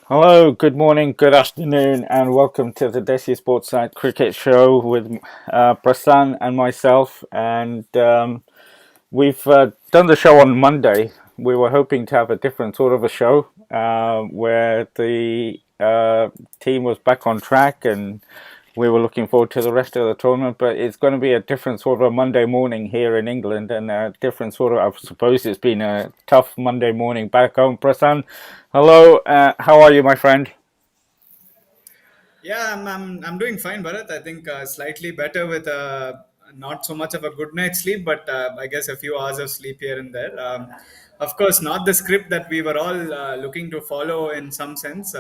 Hello, good morning, good afternoon, and welcome to the Desi Sportside Cricket Show with Prasan and myself. And we've done the show on Monday. We were hoping to have a different sort of a show where the team was back on track and we were looking forward to the rest of the tournament. But it's going to be a different sort of a Monday morning here in England and a different sort of, I suppose it's been a tough Monday morning back home. Prasan, hello, how are you, my friend? Yeah, I'm doing fine, Bharat. I think slightly better with not so much of a good night's sleep, but I guess a few hours of sleep here and there. Of course, not the script that we were all looking to follow in some sense,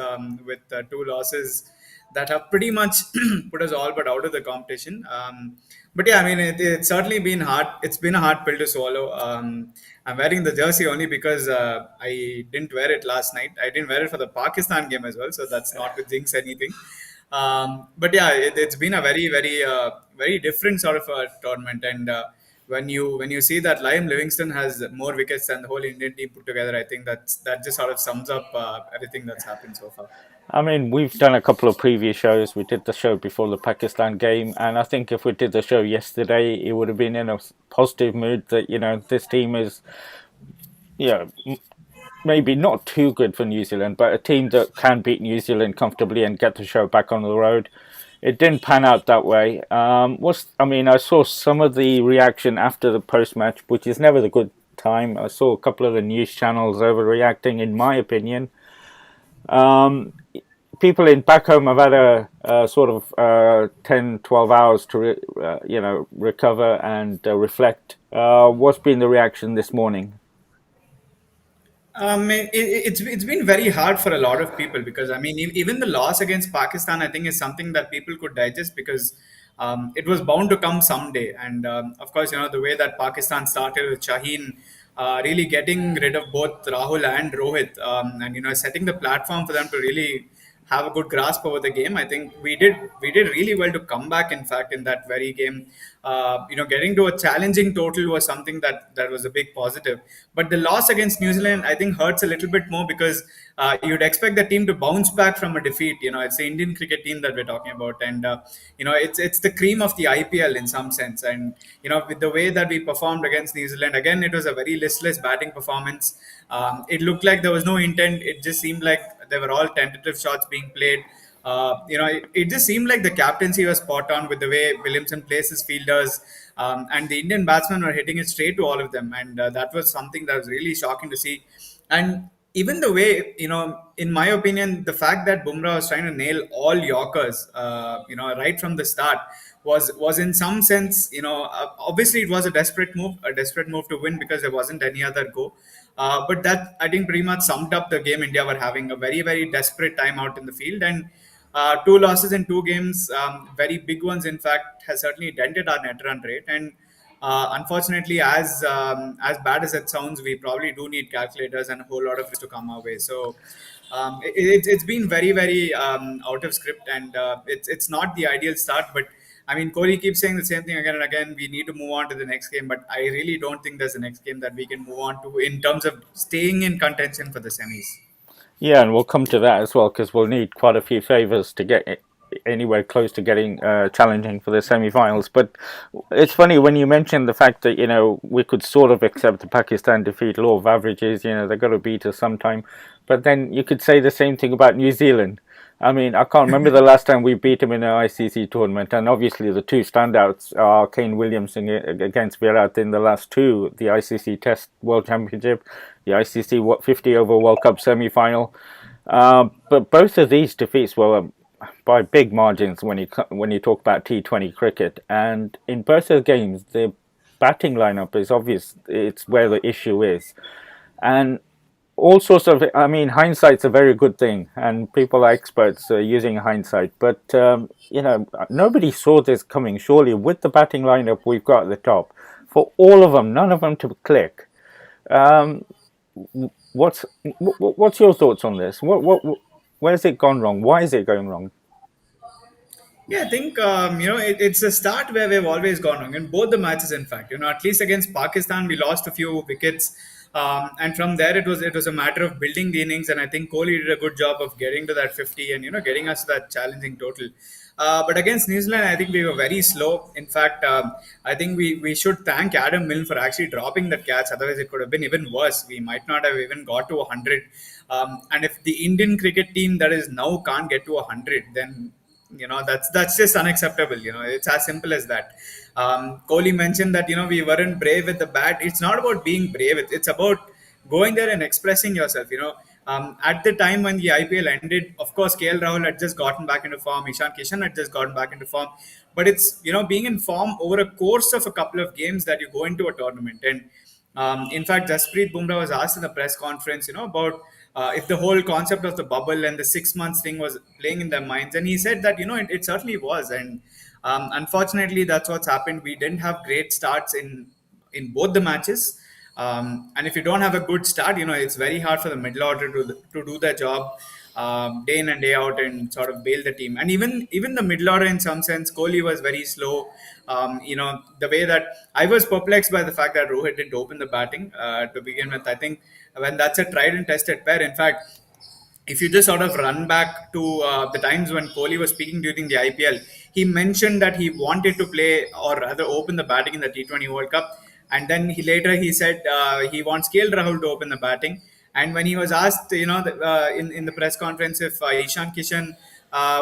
with two losses that have pretty much put us all but out of the competition. But yeah, I mean, it's certainly been hard. It's been a hard pill to swallow. I'm wearing the jersey only because I didn't wear it last night. I didn't wear it for the Pakistan game as well, so that's not to jinx anything. But yeah, it's been a very different sort of a tournament. And when you see that Liam Livingston has more wickets than the whole Indian team put together, I think that just sort of sums up everything that's happened so far. I mean, we've done a couple of previous shows. We did the show before the Pakistan game, and I think if we did the show yesterday, it would have been in a positive mood that, this team is, you know, maybe not too good for New Zealand, but a team that can beat New Zealand comfortably and get the show back on the road. It didn't pan out that way. I mean, I saw some of the reaction after the post match, which is never the good time. I saw a couple of the news channels overreacting, in my opinion. Um, People in back home have had a sort of 10, 12 hours to recover and reflect. What's been the reaction this morning? It's been very hard for a lot of people because I mean even the loss against Pakistan I think is something that people could digest because it was bound to come someday. And of course, the way that Pakistan started with Shaheen really getting rid of both Rahul and Rohit, and setting the platform for them to really have a good grasp over the game. I think we did really well to come back. In fact, in that very game, getting to a challenging total was something that was a big positive. But the loss against New Zealand, I think, hurts a little bit more because you'd expect the team to bounce back from a defeat. It's the Indian cricket team that we're talking about, and it's the cream of the IPL in some sense. And with the way that we performed against New Zealand, again, it was a very listless batting performance. It looked like there was no intent. It just seemed like they were all tentative shots being played. It just seemed like the captaincy was spot on with the way Williamson plays his fielders, and the Indian batsmen were hitting it straight to all of them, and that was something that was really shocking to see. And even the way, in my opinion, the fact that Bumrah was trying to nail all Yorkers, right from the start, was in some sense, obviously it was a desperate move to win because there wasn't any other go. But that I think pretty much summed up the game India were having, a very very desperate time out in the field. And two losses in two games, very big ones in fact, has certainly dented our net run rate. And unfortunately, as bad as it sounds, we probably do need calculators and a whole lot of to come our way. So it's been very very out of script, and it's not the ideal start. But I mean, Kohli keeps saying the same thing again and again. We need to move on to the next game, but I really don't think there's a next game that we can move on to in terms of staying in contention for the semis. Yeah, and we'll come to that as well because we'll need quite a few favours to get anywhere close to getting challenging for the semi-finals. But it's funny when you mentioned the fact that we could sort of accept the Pakistan defeat, law of averages. They've got to beat us sometime, but then you could say the same thing about New Zealand. I mean, I can't remember the last time we beat them in an ICC tournament, and obviously the two standouts are Kane Williamson against Virat in the last two, the ICC Test World Championship, the ICC 50 over World Cup semi-final. But both of these defeats were by big margins when you talk about T20 cricket, and in both of the games, the batting lineup is obvious. It's where the issue is, and all sorts of. I mean, hindsight's a very good thing, and people are experts using hindsight. But nobody saw this coming. Surely, with the batting lineup we've got at the top, for all of them, none of them to click. Um, what's what's your thoughts on this? Where's it gone wrong? Why is it going wrong? Yeah, I think it's a start where we've always gone wrong in both the matches. In fact, at least against Pakistan, we lost a few wickets. And from there, it was a matter of building the innings, and I think Kohli did a good job of getting to that 50 and getting us that challenging total. But against New Zealand, I think we were very slow. In fact, I think we should thank Adam Milne for actually dropping that catch. Otherwise, it could have been even worse. We might not have even got to 100. And if the Indian cricket team that is now can't get to 100, then that's just unacceptable. It's as simple as that. Kohli mentioned that we weren't brave with the bat. It's not about being brave. It's about going there and expressing yourself. At the time when the IPL ended, of course, KL Rahul had just gotten back into form. Ishan Kishan had just gotten back into form. But it's being in form over a course of a couple of games that you go into a tournament. And in fact, Jasprit Bumrah was asked in the press conference, about if the whole concept of the bubble and the 6 months thing was playing in their minds, and he said that it certainly was, and unfortunately, that's what's happened. We didn't have great starts in both the matches, and if you don't have a good start, it's very hard for the middle order to do their job day in and day out and sort of bail the team. And even the middle order, in some sense, Kohli was very slow. The way that I was perplexed by the fact that Rohit didn't open the batting to begin with. I think when that's a tried and tested pair. In fact, if you just sort of run back to the times when Kohli was speaking during the IPL, he mentioned that he wanted to play or rather open the batting in the T20 World Cup. And then he said he wants KL Rahul to open the batting. And when he was asked, in the press conference if Ishan Kishan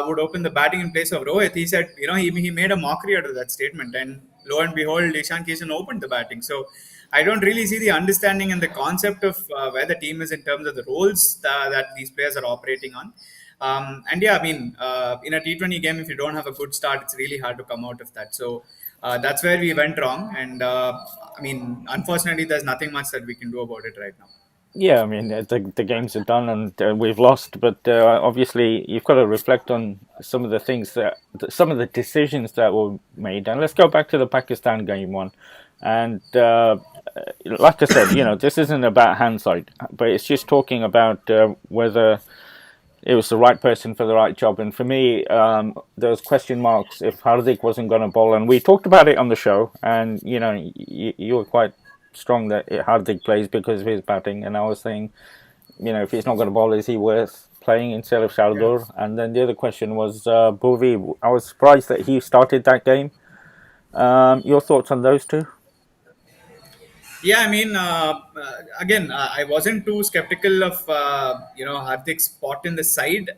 would open the batting in place of Rohit, he said, he made a mockery out of that statement. And lo and behold, Ishan Kishan opened the batting. So I don't really see the understanding and the concept of where the team is in terms of the roles that these players are operating on. And yeah, I mean, in a T20 game, if you don't have a good start, it's really hard to come out of that. So that's where we went wrong. And I mean, unfortunately, there's nothing much that we can do about it right now. Yeah, I mean the games are done and we've lost, but obviously you've got to reflect on some of the things some of the decisions that were made. And let's go back to the Pakistan game one. And like I said, this isn't about hindsight, but it's just talking about whether it was the right person for the right job. And for me, there was question marks if Hardik wasn't going to bowl. And we talked about it on the show, and you were quite strong that Hardik plays because of his batting. And I was saying, if he's not going to bowl, is he worth playing instead of Yeah. Shardul? And then the other question was Bhuvi. I was surprised that he started that game. Your thoughts on those two? Yeah, I mean, again, I wasn't too skeptical of Hardik's spot in the side,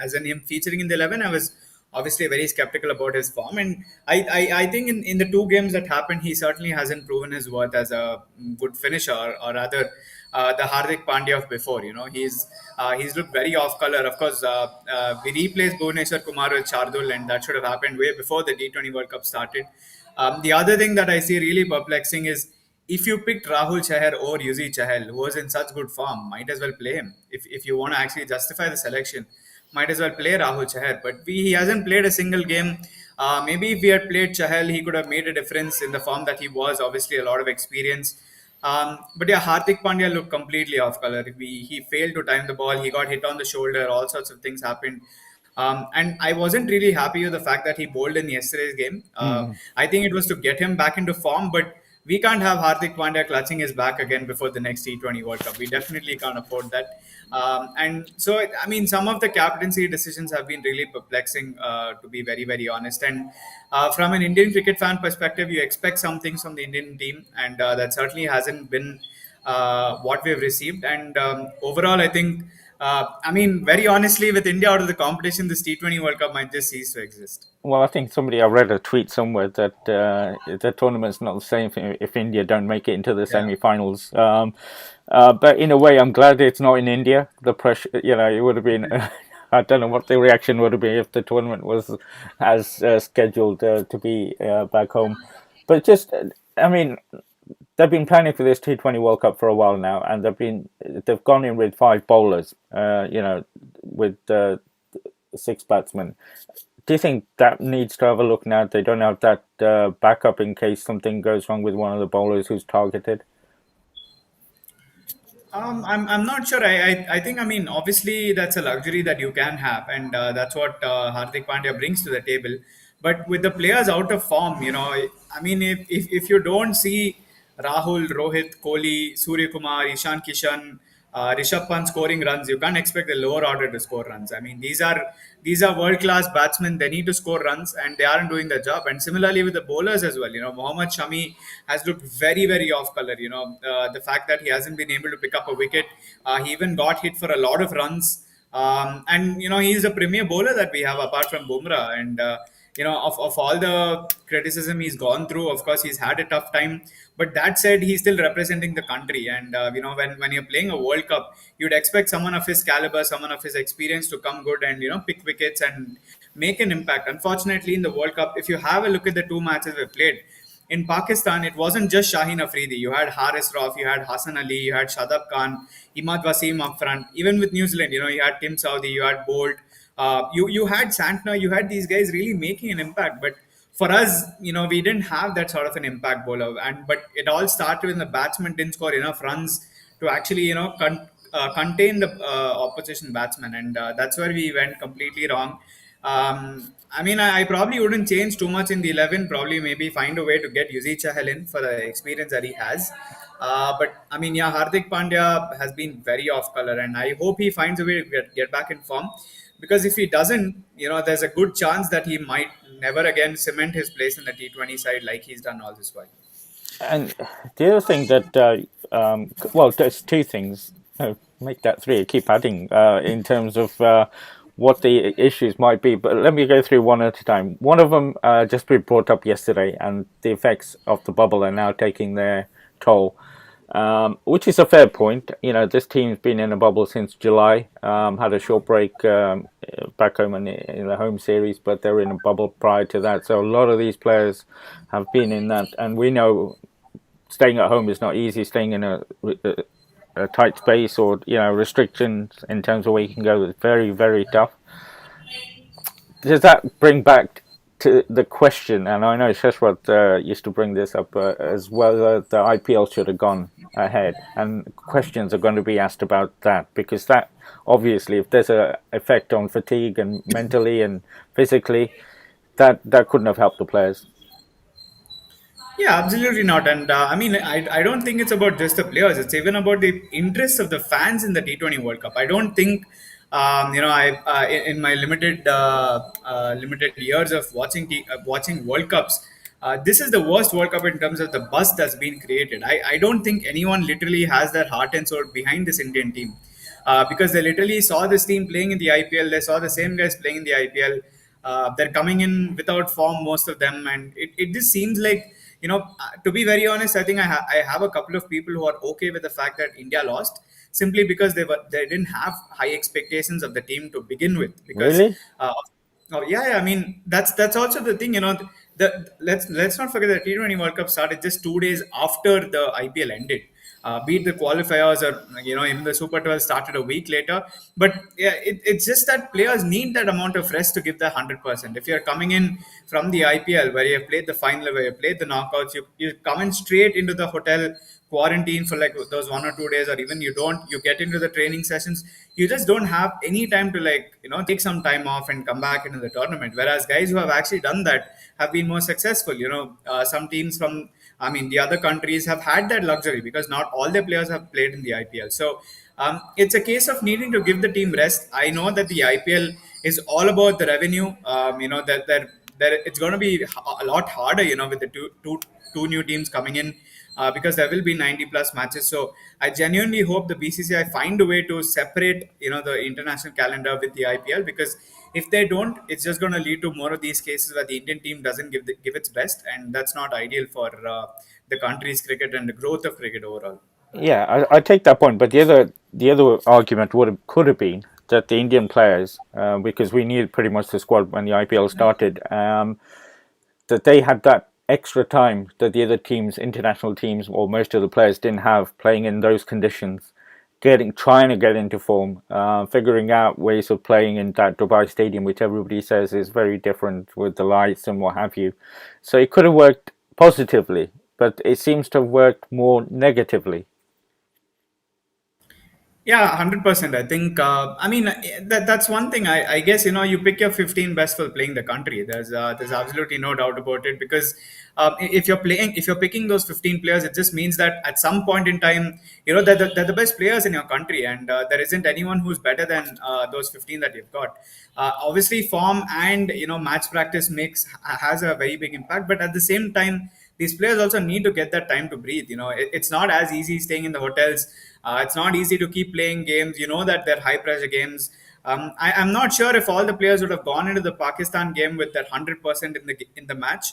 as in him featuring in the 11. I was obviously very skeptical about his form, and I think in the two games that happened, he certainly hasn't proven his worth as a good finisher, or rather, the Hardik Pandya of before. He's looked very off color. Of course, we replaced Bhuvneshwar Kumar with Shardul, and that should have happened way before the T20 World Cup started. The other thing that I see really perplexing is if you picked Rahul Chahar or Yuzi Chahal, who was in such good form, might as well play him. If you want to actually justify the selection, might as well play Rahul Chahar. But he hasn't played a single game. Maybe if we had played Chahal, he could have made a difference in the form that he was. Obviously, a lot of experience. But yeah, Hardik Pandya looked completely off color. He failed to time the ball. He got hit on the shoulder. All sorts of things happened. And I wasn't really happy with the fact that he bowled in yesterday's game. Mm. I think it was to get him back into form, but we can't have Hardik Pandya clutching his back again before the next T20 World Cup. We definitely can't afford that. And so, I mean, some of the captaincy decisions have been really perplexing, to be very, very honest. And from an Indian cricket fan perspective, you expect some things from the Indian team, and that certainly hasn't been what we've received. And overall, I think, I mean, very honestly, with India out of the competition, this T20 World Cup might just cease to exist. Well, I think I read a tweet somewhere that the tournament's not the same if India don't make it into the Yeah. semi-finals. But in a way, I'm glad it's not in India. The pressure, it would have been. I don't know what the reaction would have been if the tournament was as scheduled to be back home. But just, I mean, they've been planning for this T20 World Cup for a while now, and they've gone in with five bowlers. With six batsmen. Do you think that needs to have a look now? They don't have that backup in case something goes wrong with one of the bowlers who's targeted. I'm not sure. I think, I mean, obviously, that's a luxury that you can have, and that's what Hardik Pandya brings to the table. But with the players out of form, I mean, if you don't see Rahul, Rohit, Kohli, Surya Kumar, Ishan Kishan, Rishabh Pant scoring runs, you can't expect the lower order to score runs. I mean, these are world class batsmen. They need to score runs, and they aren't doing the job. And similarly with the bowlers as well. Mohammad Shami has looked very very off color. The fact that he hasn't been able to pick up a wicket, he even got hit for a lot of runs. And he's a premier bowler that we have apart from Bumrah. And of all the criticism he's gone through, of course he's had a tough time. But that said, he's still representing the country. And when you're playing a World Cup, you'd expect someone of his caliber, someone of his experience to come good and pick wickets and make an impact. Unfortunately, in the World Cup, if you have a look at the two matches we played, in Pakistan, it wasn't just Shaheen Afridi. You had Haris Rauf, you had Hassan Ali, you had Shadab Khan, Imad Wasim up front. Even with New Zealand, you had Tim Southee, you had Bolt, you had Santner, you had these guys really making an impact. But for us, we didn't have that sort of an impact bowler. But it all started when the batsman didn't score enough runs to actually contain the opposition batsman, and that's where we went completely wrong. I mean, I probably wouldn't change too much in the 11. Probably maybe find a way to get Yuzi Chahal in for the experience that he has. But I mean, yeah, Hardik Pandya has been very off color, and I hope he finds a way to get back in form. Because if he doesn't, there's a good chance that he might never again cement his place in the T20 side like he's done all this while. And the other thing that, well, there's two things. No, make that three. Keep adding in terms of what the issues might be. But let me go through one at a time. One of them just been brought up yesterday, and the effects of the bubble are now taking their toll. Which is a fair point. This team's been in a bubble since July. Had a short break back home in the home series, but they were in a bubble prior to that. So a lot of these players have been in that, and we know staying at home is not easy. Staying in a tight space or restrictions in terms of where you can go is very very tough. Does that bring back to the question? And I know Sheshwat used to bring this up as well. The IPL should have gone ahead, and questions are going to be asked about that because that obviously, if there's a effect on fatigue and mentally and physically, that couldn't have helped the players. Yeah, absolutely not. And I mean, I don't think it's about just the players. It's even about the interests of the fans in the T20 World Cup. I don't think, in my limited years of watching World Cups, this is the worst World Cup in terms of the buzz that's been created. I don't think anyone literally has their heart and soul behind this Indian team. Because they literally saw this team playing in the IPL. They saw the same guys playing in the IPL. They're coming in without form, most of them, and it just seems like, to be very honest, I think I have a couple of people who are okay with the fact that India lost simply because they didn't have high expectations of the team to begin with. Because Really? oh yeah, yeah, I mean that's also the thing. Let's not forget that T20 World Cup started just 2 days after the IPL ended. Be it the qualifiers or even the Super 12 started a week later. But yeah, it's just that players need that amount of rest to give their 100%. If you're coming in from the IPL where you have played the final, where you played the knockouts, you come in straight into the hotel, quarantine for like those 1 or 2 days, or even you get into the training sessions. You just don't have any time to take some time off and come back into the tournament. Whereas guys who have actually done that have been more successful. Some teams from, I mean, the other countries have had that luxury because not all their players have played in the IPL. So it's a case of needing to give the team rest. I know that the IPL is all about the revenue. That it's going to be a lot harder, with the two new teams coming in, because there will be 90 plus matches. So I genuinely hope the BCCI find a way to separate, the international calendar with the IPL, because if they don't, it's just going to lead to more of these cases where the Indian team doesn't give its best, and that's not ideal for the country's cricket and the growth of cricket overall. Yeah, I take that point, but the other argument could have been that the Indian players, because we needed pretty much the squad when the IPL started, that they had that extra time that the other teams, international teams, or most of the players didn't have, playing in those conditions, trying to get into form, figuring out ways of playing in that Dubai stadium, which everybody says is very different with the lights and what have you. So it could have worked positively, but it seems to have worked more negatively. Yeah, 100%. I think, I mean, that's one thing. I guess, you pick your 15 best for playing the country. There's absolutely no doubt about it because if you're picking those 15 players, it just means that at some point in time, they're the best players in your country, and there isn't anyone who's better than those 15 that you've got. Obviously, form and, match practice has a very big impact, but at the same time, these players also need to get that time to breathe. It's not as easy staying in the hotels. It's not easy to keep playing games. You know that they're high pressure games. I'm not sure if all the players would have gone into the Pakistan game with that 100% in the match.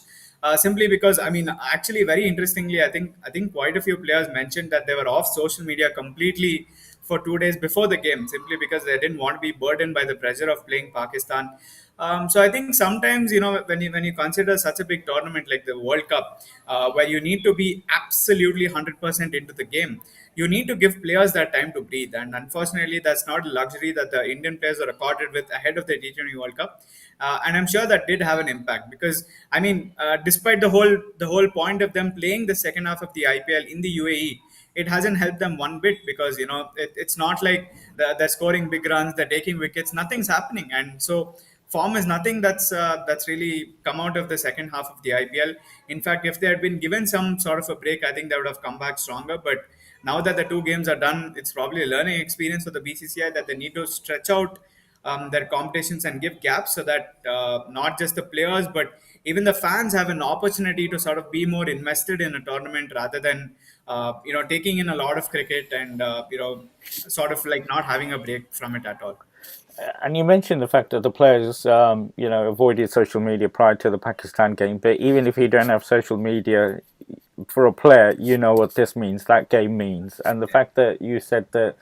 Simply because, I mean, actually, very interestingly, I think quite a few players mentioned that they were off social media completely for 2 days before the game, simply because they didn't want to be burdened by the pressure of playing Pakistan. So I think sometimes, when you consider such a big tournament like the World Cup, where you need to be absolutely 100% into the game, you need to give players that time to breathe. And unfortunately, that's not a luxury that the Indian players are accorded with ahead of the T20 World Cup. And I'm sure that did have an impact because, I mean, despite the whole point of them playing the second half of the IPL in the UAE, it hasn't helped them one bit because, it's not like they're scoring big runs, they're taking wickets, nothing's happening. And so form is nothing that's really come out of the second half of the IPL. In fact, if they had been given some sort of a break, I think they would have come back stronger. But now that the two games are done, it's probably a learning experience for the BCCI that they need to stretch out their competitions and give gaps so that not just the players but even the fans have an opportunity to sort of be more invested in a tournament rather than taking in a lot of cricket and sort of like not having a break from it at all. And you mentioned the fact that the players, avoided social media prior to the Pakistan game. But even if you don't have social media, for a player, you know what this means. That game means, and the fact that you said that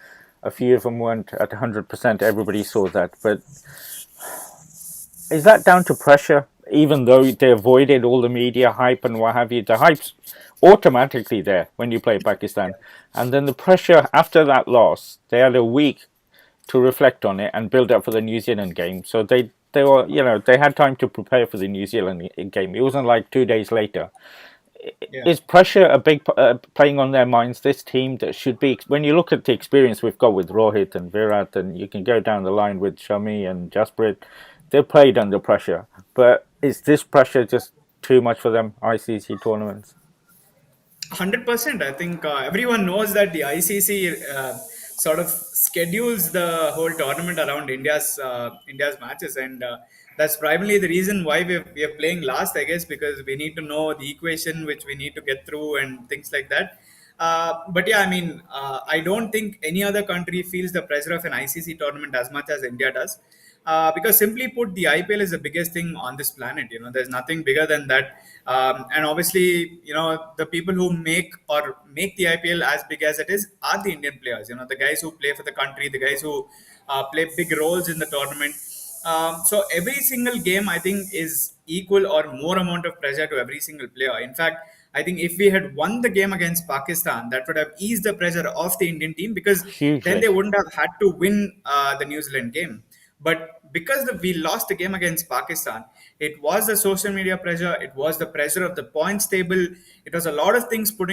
a few of them weren't at 100%, everybody saw that. But is that down to pressure? Even though they avoided all the media hype and what have you, the hype's automatically there when you play Pakistan, and then the pressure after that loss, they had a week to reflect on it and build up for the New Zealand game. So they were, they had time to prepare for the New Zealand game. It wasn't like 2 days later. Yeah. Is pressure a big playing on their minds? This team that should be, when you look at the experience we've got with Rohit and Virat, and you can go down the line with Shami and Jasprit, they've played under pressure. But is this pressure just too much for them? ICC tournaments. 100%. I think everyone knows that the ICC sort of schedules the whole tournament around India's matches, and that's primarily the reason why we are playing last, I guess, because we need to know the equation which we need to get through and things like that. But yeah, I mean, I don't think any other country feels the pressure of an ICC tournament as much as India does. Because simply put, the IPL is the biggest thing on this planet. There's nothing bigger than that. And obviously, the people who make the IPL as big as it is are the Indian players. The guys who play for the country, the guys who play big roles in the tournament. So every single game, I think, is equal or more amount of pressure to every single player. In fact, I think if we had won the game against Pakistan, that would have eased the pressure off the Indian team because then Hugely. they wouldn't have had to win the New Zealand game. But because we lost the game against Pakistan, it was the social media pressure, it was the pressure of the points table, it was a lot of things put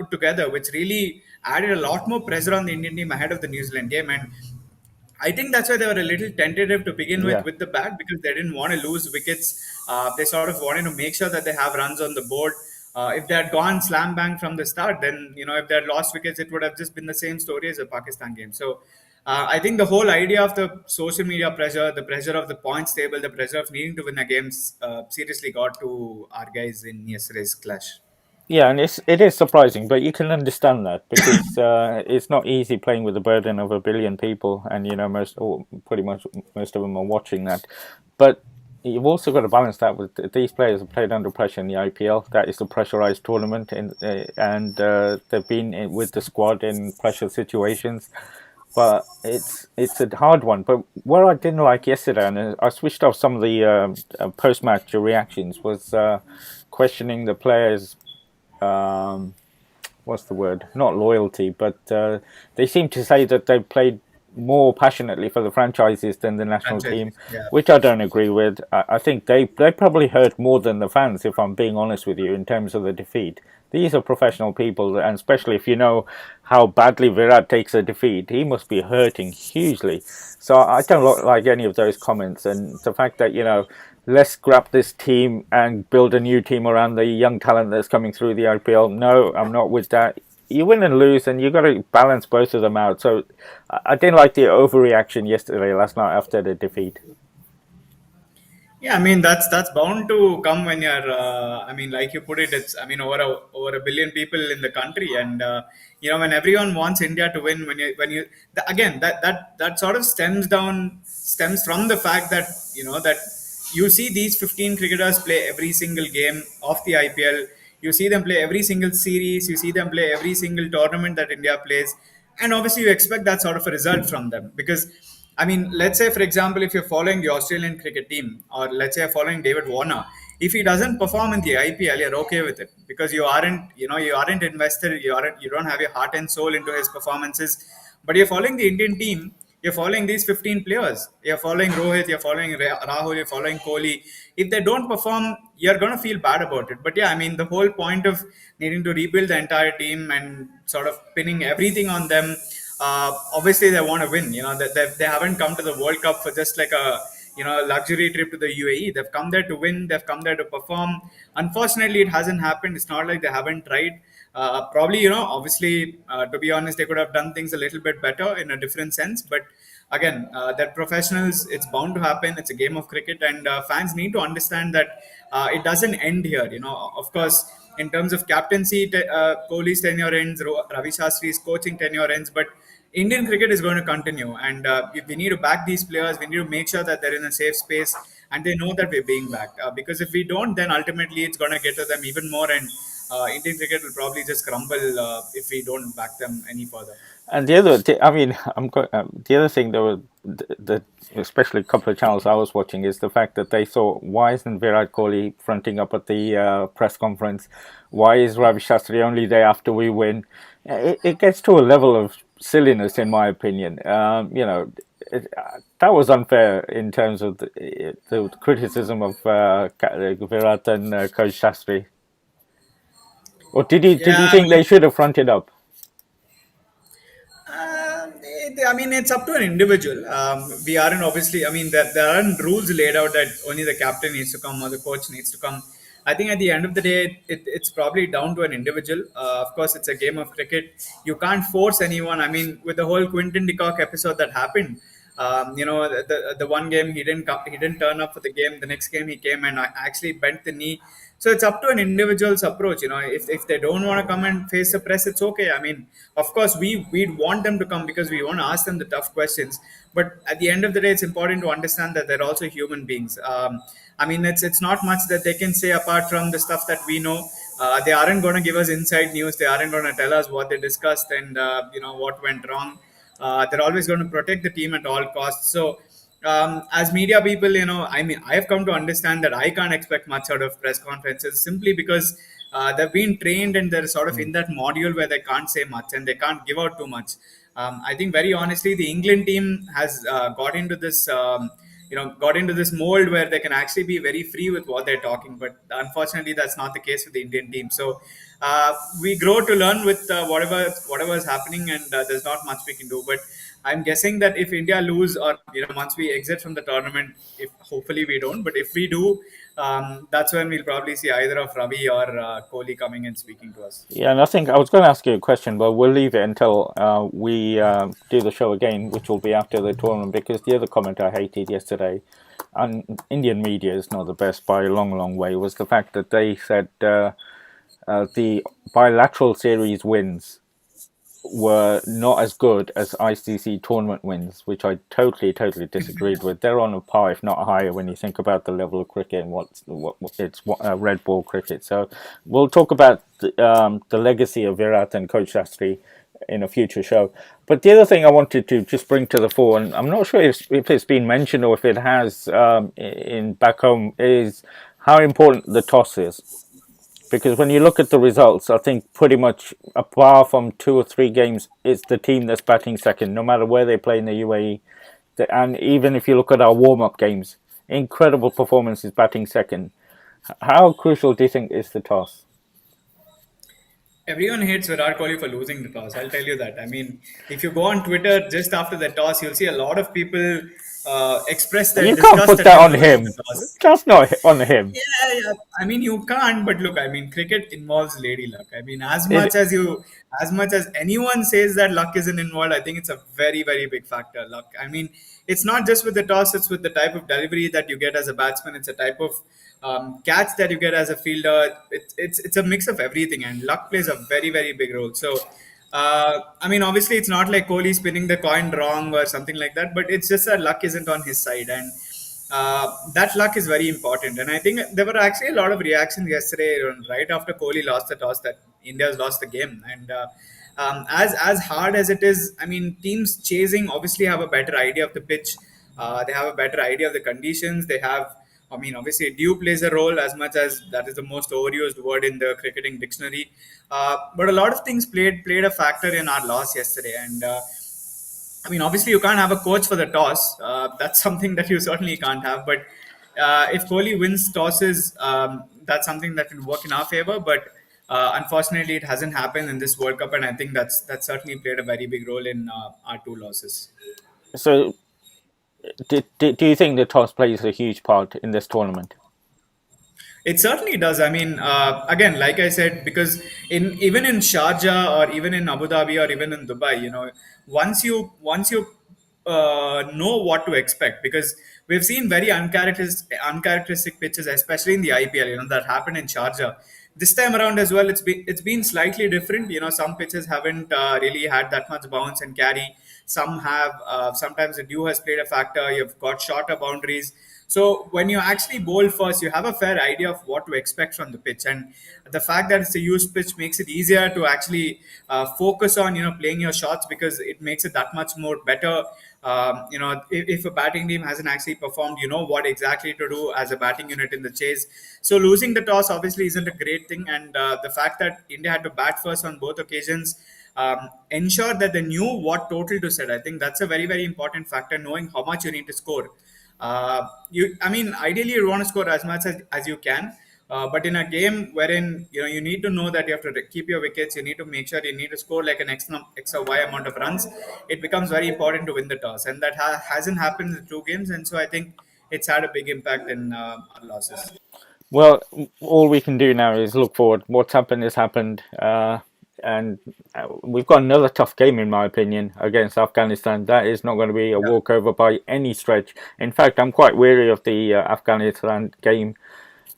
together, which really added a lot more pressure on the Indian team ahead of the New Zealand game. And I think that's why they were a little tentative to begin with Yeah. with the bat because they didn't want to lose wickets. They sort of wanted to make sure that they have runs on the board. If they had gone slam bang from the start, then if they had lost wickets, it would have just been the same story as a Pakistan game. So I think the whole idea of the social media pressure, the pressure of the points table, the pressure of needing to win a game, seriously got to our guys in yesterday's clash. Yeah, and it is surprising, but you can understand that because it's not easy playing with the burden of 1 billion people, and pretty much most of them are watching that. But you've also got to balance that with these players have played under pressure in the IPL. That is a pressurized tournament, and they've been with the squad in pressure situations. But it's a hard one. But what I didn't like yesterday, and I switched off some of the post match reactions, was questioning the players, um, what's the word? Not loyalty, but they seem to say that they've played more passionately for the franchises than the national team, Franchises, yeah. which I don't agree with. I think they probably hurt more than the fans, if I'm being honest with you, in terms of the defeat. These are professional people, and especially if you know how badly Virat takes a defeat, he must be hurting hugely. So I don't like any of those comments, and the fact that let's scrap this team and build a new team around the young talent that's coming through the IPL. No, I'm not with that. You win and lose, and you got to balance both of them out. So I didn't like the overreaction last night after the defeat. Yeah, I mean that's bound to come when you're. I mean, like you put it, it's. I mean, over a billion people in the country, and when everyone wants India to win, again that sort of stems from the fact that that you see these 15 cricketers play every single game of the IPL. You see them play every single series. You see them play every single tournament that India plays, and obviously you expect that sort of a result from them because I mean, let's say, for example, if you're following the Australian cricket team, or let's say you're following David Warner, if he doesn't perform in the IPL, you're okay with it because you aren't invested, you don't have your heart and soul into his performances. But you're following the Indian team, you're following these 15 players. You're following Rohit, you're following Rahul, you're following Kohli. If they don't perform, you're going to feel bad about it. But yeah, I mean, the whole point of needing to rebuild the entire team and sort of pinning everything on them, obviously they want to win. They haven't come to the World Cup for just like a luxury trip to the UAE. They've come there to win. They've come there to perform. Unfortunately, it hasn't happened. It's not like they haven't tried. Probably, obviously, to be honest, they could have done things a little bit better in a different sense. But again, they're professionals. It's bound to happen. It's a game of cricket, and fans need to understand that it doesn't end here. Of course, in terms of captaincy, Kohli's tenure ends, Ravi Shastri's coaching tenure ends, but Indian cricket is going to continue, and we need to back these players. We need to make sure that they're in a safe space and they know that we're being backed. Because if we don't, then ultimately it's going to get to them even more, and Indian cricket will probably just crumble if we don't back them any further. And I mean, the other thing that especially a couple of channels I was watching is the fact that they thought, why isn't Virat Kohli fronting up at the press conference? Why is Ravi Shastri only there after we win? It gets to a level of silliness, in my opinion. That was unfair in terms of the criticism of Virat and Coach Shastri. Or did you Yeah, I think mean, they should have fronted up? I mean, it's up to an individual. We aren't obviously. I mean, there aren't rules laid out that only the captain needs to come or the coach needs to come. I think at the end of the day, it's probably down to an individual. Of course, it's a game of cricket. You can't force anyone. I mean, with the whole Quinton de Kock episode that happened, the one game he didn't turn up for the game. The next game he came and actually bent the knee. So it's up to an individual's approach. If they don't want to come and face the press, it's okay. I mean, of course, we'd want them to come because we want to ask them the tough questions. But at the end of the day, it's important to understand that they're also human beings. I mean, it's not much that they can say apart from the stuff that we know. They aren't going to give us inside news. They aren't going to tell us what they discussed and what went wrong. They're always going to protect the team at all costs. So as media people, I mean, I have come to understand that I can't expect much out of press conferences simply because they've been trained and they're sort of in that module where they can't say much and they can't give out too much. I think very honestly, the England team has got into this mold where they can actually be very free with what they're talking. But unfortunately, that's not the case with the Indian team. So we grow to learn with whatever is happening, and there's not much we can do. But I'm guessing that if India lose, or once we exit from the tournament, if hopefully we don't, but if we do, that's when we'll probably see either of Ravi or Kohli coming and speaking to us. Yeah, and I think I was going to ask you a question, but we'll leave it until we do the show again, which will be after the tournament. Because the other comment I hated yesterday, and Indian media is not the best by a long, long way, was the fact that they said the bilateral series wins were not as good as ICC tournament wins, which I totally, totally disagreed with. They're on a par, if not higher, when you think about the level of cricket and what it's red ball cricket. So we'll talk about the legacy of Virat and Coach Shastri in a future show. But the other thing I wanted to just bring to the fore, and I'm not sure if it's been mentioned or if it has in back home, is how important the toss is, because when you look at the results, I think pretty much apart from two or three games, it's the team that's batting second, no matter where they play in the UAE. And even if you look at our warm-up games, incredible performances batting second. How crucial do you think is the toss? Everyone hates Virat Kohli for losing the toss. I'll tell you that. I mean, if you go on Twitter just after the toss, you'll see a lot of people express their You can't disgust put at that him on losing the him. toss. That's not on him. Yeah, yeah. I mean, you can't, but look, I mean, cricket involves lady luck. I mean, It, as much as anyone says that luck isn't involved, I think it's a very, very big factor. Luck. I mean, it's not just with the toss; it's with the type of delivery that you get as a batsman. It's a type of catch that you get as a fielder. It's a mix of everything, and luck plays a very, very big role. So. I mean, obviously, it's not like Kohli spinning the coin wrong or something like that, but it's just that luck isn't on his side, and that luck is very important. And I think there were actually a lot of reactions yesterday, right after Kohli lost the toss, that India's lost the game. And as hard as it is, I mean, teams chasing obviously have a better idea of the pitch. They have a better idea of the conditions. They have, I mean, obviously, dew plays a role as much as that is the most overused word in the cricketing dictionary. But a lot of things played a factor in our loss yesterday, and. I mean, obviously, you can't have a coach for the toss. That's something that you certainly can't have. But if Kohli wins tosses, that's something that will work in our favor. But unfortunately, it hasn't happened in this World Cup, and I think that certainly played a very big role in our two losses. so, do you think the toss plays a huge part in this tournament? It certainly does. I mean, again, like I said, because in even in Sharjah or even in Abu Dhabi or even in Dubai, once you know what to expect, because we've seen very uncharacteristic pitches, especially in the IPL. That happened in Sharjah. This time around as well, it's been slightly different. Some pitches haven't really had that much bounce and carry. Some have. Sometimes the dew has played a factor. You've got shorter boundaries. So when you actually bowl first, you have a fair idea of what to expect from the pitch, and the fact that it's a used pitch makes it easier to actually focus on playing your shots, because it makes it that much more better. If a batting team hasn't actually performed, you know what exactly to do as a batting unit in the chase. So losing the toss obviously isn't a great thing, and the fact that India had to bat first on both occasions ensure that they knew what total to set. I think that's a very, very important factor, knowing how much you need to score. I mean, ideally you want to score as much as you can, but in a game wherein you need to know that you have to keep your wickets, you need to make sure you need to score like an X or Y amount of runs. It becomes very important to win the toss, and that hasn't happened in the two games, and so I think it's had a big impact in our losses. Well, all we can do now is look forward. What's happened has happened, and we've got another tough game, in my opinion, against Afghanistan. That is not going to be a Yeah. walkover by any stretch. In fact, I'm quite weary of the Afghanistan game.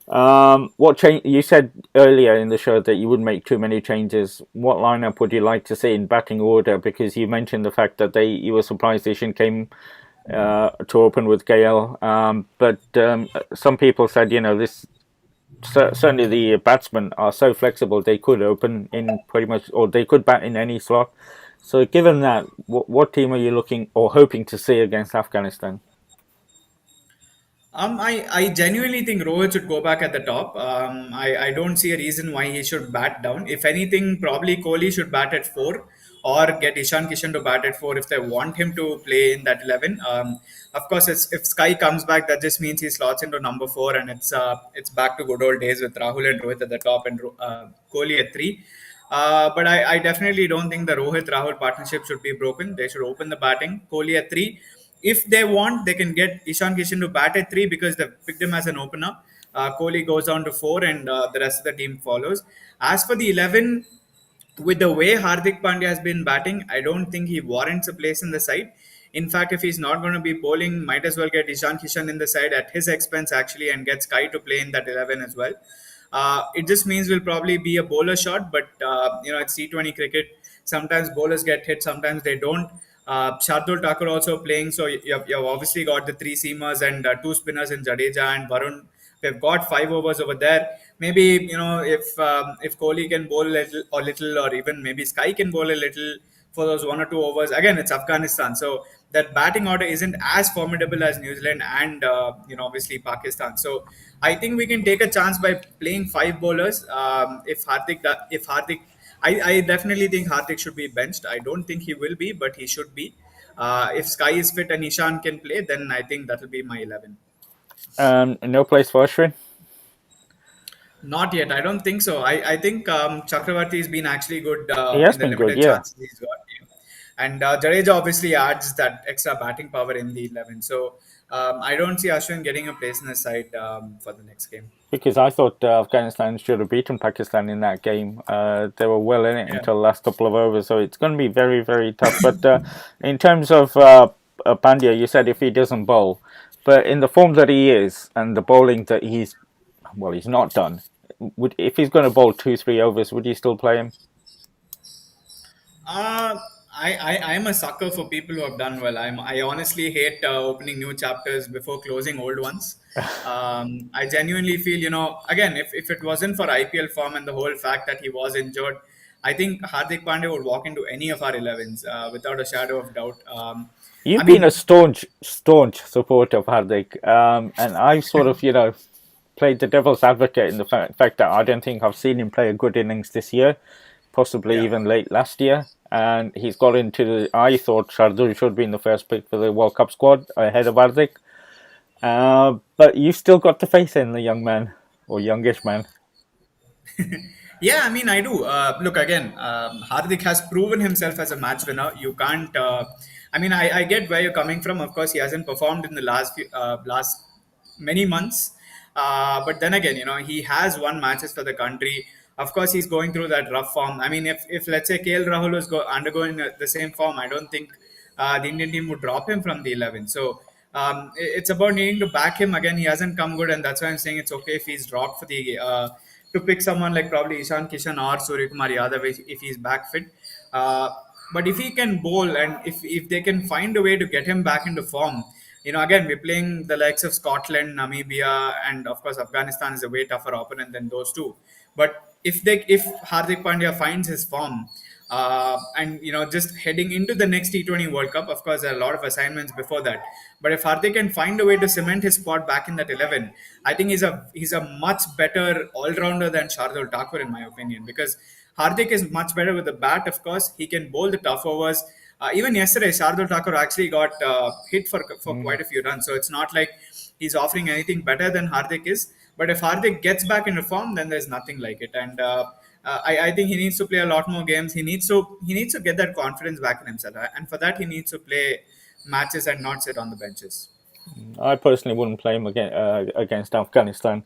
What change? You said earlier in the show that you wouldn't make too many changes. What lineup would you like to see in batting order? Because you mentioned the fact that you were surprised Asian came to open with Gale, but some people said this certainly the batsmen are so flexible they could open in pretty much, or they could bat in any slot. So, given that, what team are you looking or hoping to see against Afghanistan? I genuinely think Rohit should go back at the top. I don't see a reason why he should bat down. If anything, probably Kohli should bat at four, or get Ishan Kishan to bat at four if they want him to play in that 11. Of course, if Sky comes back, that just means he slots into number four, and it's back to good old days with Rahul and Rohit at the top and Kohli at three. But I definitely don't think the Rohit Rahul partnership should be broken. They should open the batting. Kohli at three. If they want, they can get Ishan Kishan to bat at three because they picked him as an opener. Kohli goes down to four, and the rest of the team follows. As for the 11, with the way Hardik Pandya has been batting, I don't think he warrants a place in the side. In fact, if he's not going to be bowling, might as well get Ishan Kishan in the side at his expense actually, and get Sky to play in that 11 as well. It just means we'll probably be a bowler shot, but it's T20 cricket. Sometimes bowlers get hit, sometimes they don't. Shardul Thakur also playing, so you've obviously got the three seamers and two spinners in Jadeja and Varun. They've got 5 overs over there. Maybe if Kohli can bowl a little, or even maybe Sky can bowl a little for those 1 or 2 overs. Again, it's Afghanistan, so that batting order isn't as formidable as New Zealand and obviously Pakistan. So I think we can take a chance by playing five bowlers. If Hardik, I definitely think Hardik should be benched. I don't think he will be, but he should be. If Sky is fit and Ishan can play, then I think that will be my 11. No place for Ashwin. Not yet. I don't think so. I think Chakravarti has been actually good He has in the been good, limited yeah. chances he's got. Yeah. And Jadeja obviously adds that extra batting power in the 11. So I don't see Ashwin getting a place in the side for the next game. Because I thought Afghanistan should have beaten Pakistan in that game. They were well in it Yeah. until the last couple of overs, so it's going to be very, very tough. But in terms of Pandya, you said if he doesn't bowl, but in the form that he is and the bowling that he's not done. Would if he's going to bowl 2, 3 overs, would you still play him? Uh, I'm a sucker for people who have done well. I honestly hate opening new chapters before closing old ones. I genuinely feel, again, if it wasn't for IPL form and the whole fact that he was injured, I think Hardik Pandya would walk into any of our 11s without a shadow of doubt. I You've been a mean, staunch supporter of Hardik, and I've sort of, played the devil's advocate in the fact that I don't think I've seen him play a good innings this year, possibly yeah. even late last year. And he's got into the. I thought Shardul should be in the first pick for the World Cup squad ahead of Hardik. But you still got the faith in the young man or youngish man. Yeah, I mean, I do. Look, again, Hardik has proven himself as a match winner. You can't. I mean, I get where you're coming from. Of course, he hasn't performed in the last many months. But then again, he has won matches for the country. Of course, he's going through that rough form. I mean, if let's say KL Rahul was undergoing the same form, I don't think the Indian team would drop him from the 11. So it's about needing to back him again. He hasn't come good, and that's why I'm saying it's okay if he's dropped for the to pick someone like probably Ishan Kishan or Surya Kumar Yadav if he's back fit. Uh, but if he can bowl and if they can find a way to get him back into form, again we're playing the likes of Scotland, Namibia, and of course Afghanistan is a way tougher opponent than those two. But if Hardik Pandya finds his form, and just heading into the next T20 World Cup, of course there are a lot of assignments before that. But if Hardik can find a way to cement his spot back in that 11, I think he's a much better all rounder than Shardul Thakur in my opinion, because Hardik is much better with the bat. Of course, he can bowl the tough overs. Even yesterday, Shardul Thakur actually got hit for Mm. quite a few runs. So it's not like he's offering anything better than Hardik is. But if Hardik gets back into form, then there's nothing like it. And I think he needs to play a lot more games. He needs to get that confidence back in himself, and for that he needs to play matches and not sit on the benches. I personally wouldn't play him against Afghanistan.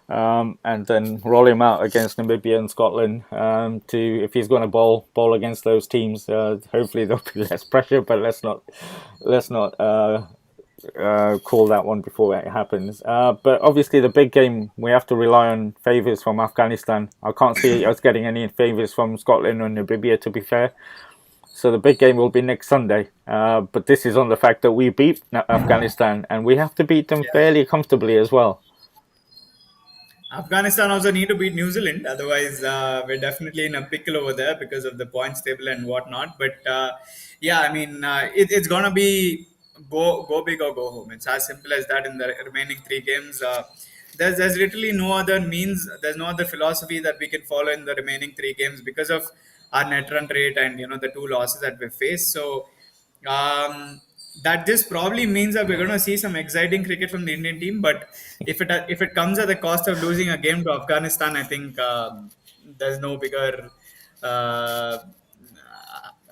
And then roll him out against Namibia and Scotland. To if he's going to bowl against those teams, hopefully there'll be less pressure. But let's not call that one before it happens. But obviously the big game we have to rely on favours from Afghanistan. I can't see us getting any favours from Scotland or Namibia. To be fair. So the big game will be next Sunday. But this is on the fact that we beat Afghanistan and we have to beat them Yeah. fairly comfortably as well. Afghanistan also need to beat New Zealand. Otherwise, we're definitely in a pickle over there because of the points table and whatnot. But yeah, I mean, it's gonna be go big or go home. It's as simple as that in the remaining three games. There's literally no other means. There's no other philosophy that we can follow in the remaining three games because of our net run rate and the two losses that we faced. So um, that this probably means that we're going to see some exciting cricket from the Indian team. But if it comes at the cost of losing a game to Afghanistan, I think there's no bigger. Uh,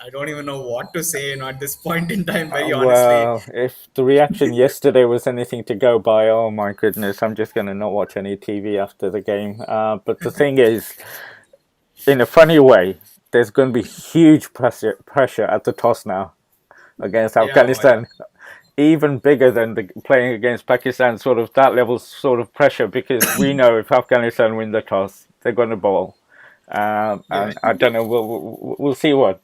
I don't even know what to say. At this point in time, very honestly. Well, if the reaction yesterday was anything to go by, oh my goodness, I'm just going to not watch any TV after the game. But the thing is, in a funny way, there's going to be huge pressure at the toss now against Yeah, oh, yeah, Afghanistan, even bigger than playing against Pakistan. Sort of that level sort of pressure because we know if Afghanistan win the toss, they're going to bowl. yeah. And I don't know. We'll see what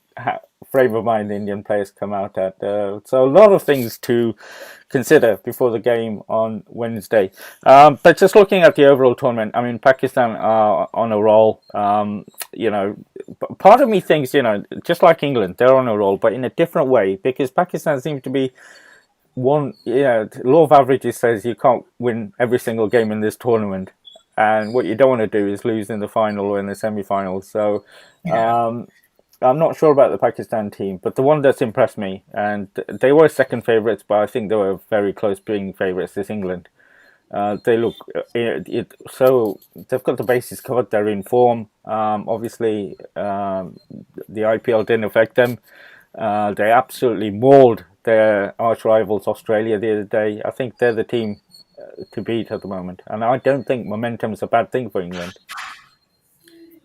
frame of mind the Indian players come out at. So a lot of things to consider before the game on Wednesday. But just looking at the overall tournament, I mean, Pakistan are on a roll. Part of me thinks, just like England, they're on a roll, but in a different way because Pakistan seems to be one. Law of averages says you can't win every single game in this tournament. And what you don't want to do is lose in the final or in the semi-finals. So Yeah. um, I'm not sure about the Pakistan team, but the one that's impressed me, and they were second favourites, but I think they were very close being favourites, is England. They look so they've got the bases covered. They're in form. Obviously, the IPL didn't affect them. They absolutely mauled their arch rivals Australia the other day. I think they're the team to beat at the moment, and I don't think momentum is a bad thing for England.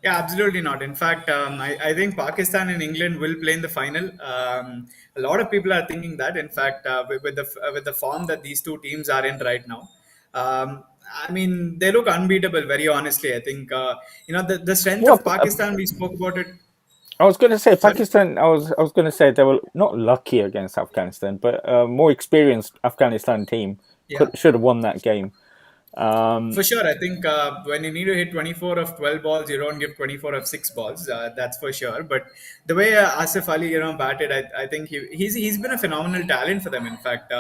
Yeah, absolutely not. In fact, I think Pakistan and England will play in the final. A lot of people are thinking that. In fact, with the form that these two teams are in right now, I mean, they look unbeatable. Very honestly, I think the strength Well, of Pakistan. We spoke about it. I was going to say Sorry. Pakistan. I was going to say they were not lucky against Afghanistan, but a more experienced Afghanistan team Yeah. should have won that game. For sure, I think when you need to hit 24 of 12 balls, you don't give 24 of 6 balls. That's for sure. But the way Asif Ali, batted, I think he's been a phenomenal talent for them. In fact,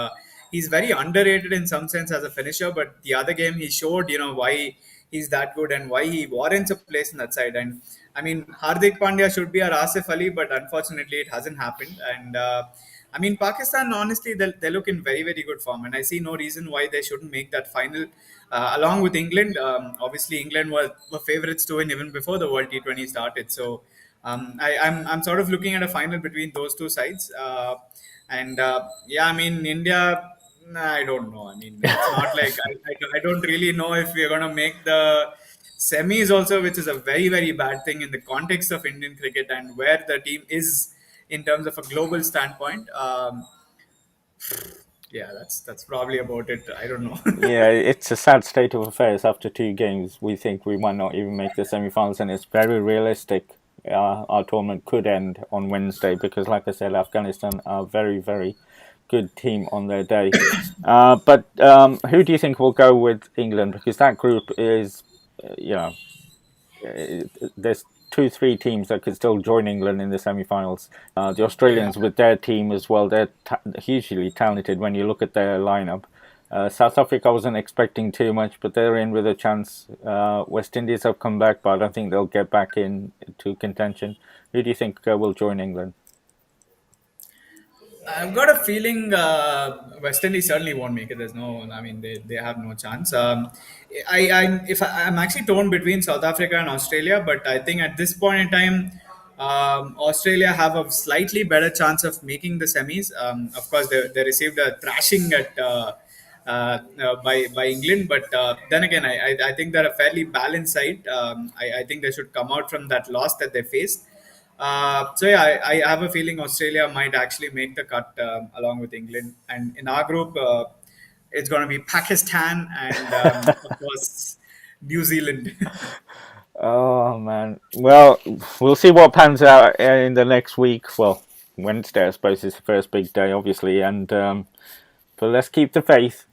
he's very underrated in some sense as a finisher. But the other game, he showed, why he's that good and why he warrants a place in that side. And I mean, Hardik Pandya should be our Asif Ali, but unfortunately, it hasn't happened. And I mean, Pakistan, honestly, they look in very, very good form. And I see no reason why they shouldn't make that final along with England. Obviously, England were favorites to win even before the World T20 started. So I'm sort of looking at a final between those two sides. And yeah, I mean, India, nah, I don't know. I mean, it's not like I don't really know if we're going to make the semis also, which is a very, very bad thing in the context of Indian cricket and where the team is in terms of a global standpoint. Yeah, that's probably about it. I don't know. Yeah, it's a sad state of affairs. After two games, we think we might not even make the semi-finals, and it's very realistic. Our tournament could end on Wednesday because, like I said, Afghanistan are a very, very good team on their day. But who do you think will go with England? Because that group is, you know, there's two, three teams that could still join England in the semi-finals. The Yeah. Australians with their team as well, they're hugely talented when you look at their lineup. South Africa wasn't expecting too much, but they're in with a chance. West Indies have come back, but I don't think they'll get back into contention. Who do you think will join England? I've got a feeling West Indies certainly won't make it. There's no, I mean, they have no chance. I'm actually torn between South Africa and Australia, but I think at this point in time, Australia have a slightly better chance of making the semis. Of course, they received a thrashing by England, but then again, I think they're a fairly balanced side. I think they should come out from that loss that they faced. So yeah, I have a feeling Australia might actually make the cut along with England, and in our group, it's going to be Pakistan and of course New Zealand. Oh man. Well, we'll see what pans out in the next week. Well, Wednesday, I suppose, is the first big day, obviously, and but let's keep the faith.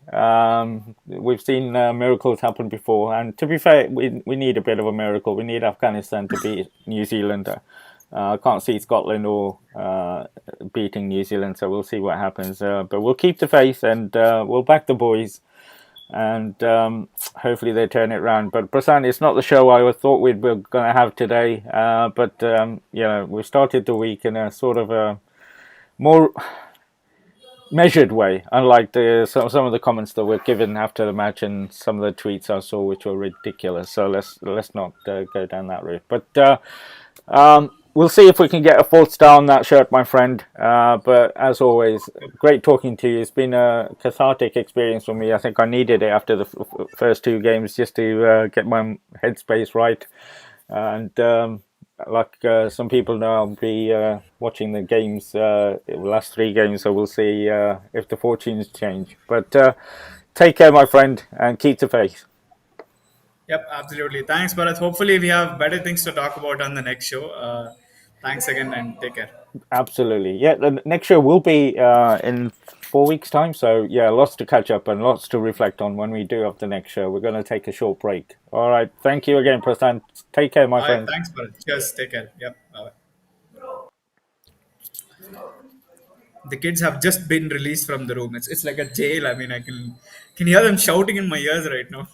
We've seen miracles happen before, and to be fair, we need a bit of a miracle. We need Afghanistan to beat New Zealand. I can't see Scotland or beating New Zealand, so we'll see what happens. But we'll keep the faith, and we'll back the boys, and hopefully they turn it around. But Prasan, it's not the show I thought we were going to have today. But yeah, we started the week in a sort of a more measured way, unlike some of the comments that were given after the match and some of the tweets I saw, which were ridiculous. So let's not go down that route. But we'll see if we can get a fourth star on that shirt, my friend. But as always, great talking to you. It's been a cathartic experience for me. I think I needed it after the first two games just to get my headspace right. And like some people know, I'll be watching the games, the last three games, so we'll see if the fortunes change. But take care, my friend, and keep the faith. Yep, absolutely. Thanks, Bharat. Hopefully, we have better things to talk about on the next show. Thanks again, and take care. Absolutely. Yeah, the next show will be in 4 weeks' time. So, yeah, lots to catch up and lots to reflect on when we do have the next show. We're going to take a short break. All right. Thank you again, Prasan. Take care, my All right, friend. thanks, Bharat. Cheers. Take care. Yep. Bye. The kids have just been released from the room. It's like a jail. I mean, I can hear them shouting in my ears right now.